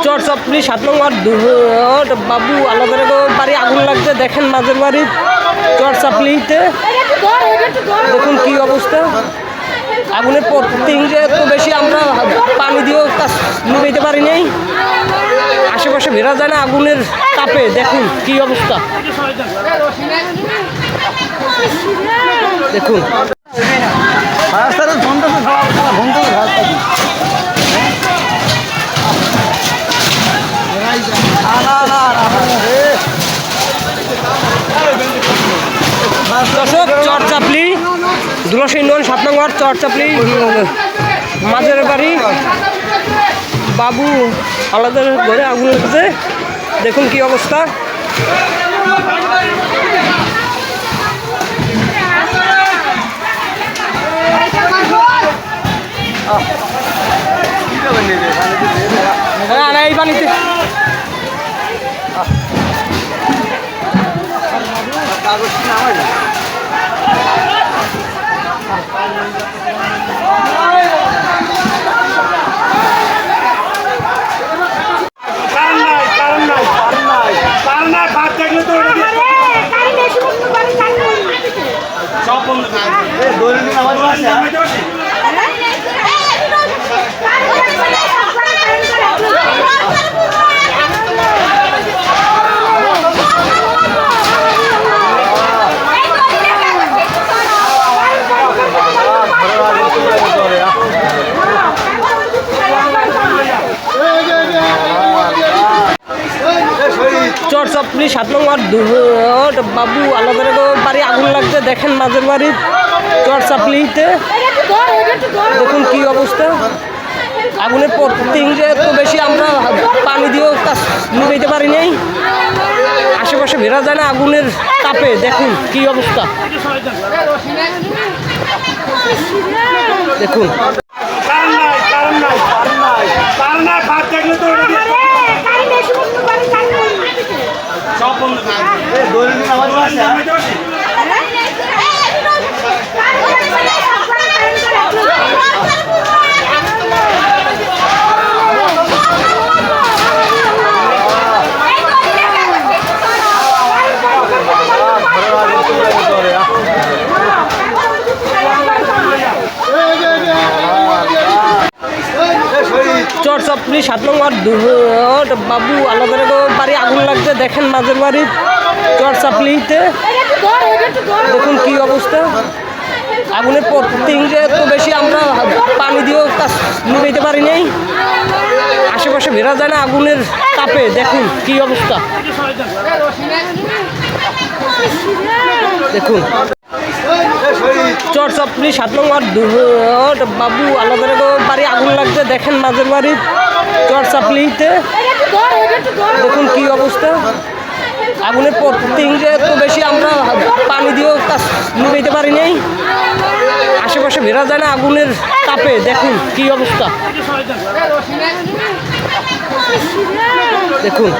চরচাপড়ি 7 নং ওয়ার্ড বাবু আলাদার বাড়ি আগুন লাগছে। দেখেন মাঝের বাড়ি চরচাপড়িতে দেখুন কি অবস্থা। আগুনের প্রতিদিন যে এত বেশি আমরা পানি দিয়েও কাজ নিভাইতে পারি নাই। আশেপাশে বেরা যায় না আগুনের তাপে। দেখুন কি অবস্থা, দেখুন দর্শক, চরচাপড়ি 7 নং ওয়ার্ড চরচাপড়ি মাঝের বাড়ি বাবু আলাদার ঘরে আগুন লাগছে। দেখুন কি অবস্থা। এই পানিতে চরচাপড়ি 7 নং ওয়ার্ড বাবু আলাদার বাড়ি আগুন লাগছে। দেখেন মাঝের বাড়ি চরচাপড়িতে দেখুন কি অবস্থা। আগুনের প্রতিদিন যে এত বেশি আমরা পানি দিয়েও কাজ নিভাইতে পারি নাই। আশেপাশে বেরা যায় না আগুনের তাপে। দেখুন কি অবস্থা, দেখুন চরচাপড়ি 7 নং ওয়ার্ড বাবু আলাদার বাড়ি আগুন লাগছে। দেখেন মাঝের বাড়ি চরচাপড়িতে দেখুন কি অবস্থা। আগুনের প্রতিদিন যে এত বেশি আমরা পানি দিয়েও কাজ নিভাইতে পারি নাই। আশেপাশে বেরা যায় না আগুনের তাপে। দেখুন কি অবস্থা, দেখুন চরচাপড়ি 7 নং ওয়ার্ড বাবু আলাদার বাড়ি আগুন লাগছে। দেখেন মাঝের বাড়ি চরচাপড়িতে দেখুন কি অবস্থা। আগুনের প্রতিদিন যে এত বেশি আমরা পানি দিয়েও কাজ নিভাইতে পারি নাই। আশেপাশে বেরা যায় না আগুনের তাপে। দেখুন কি অবস্থা, দেখুন।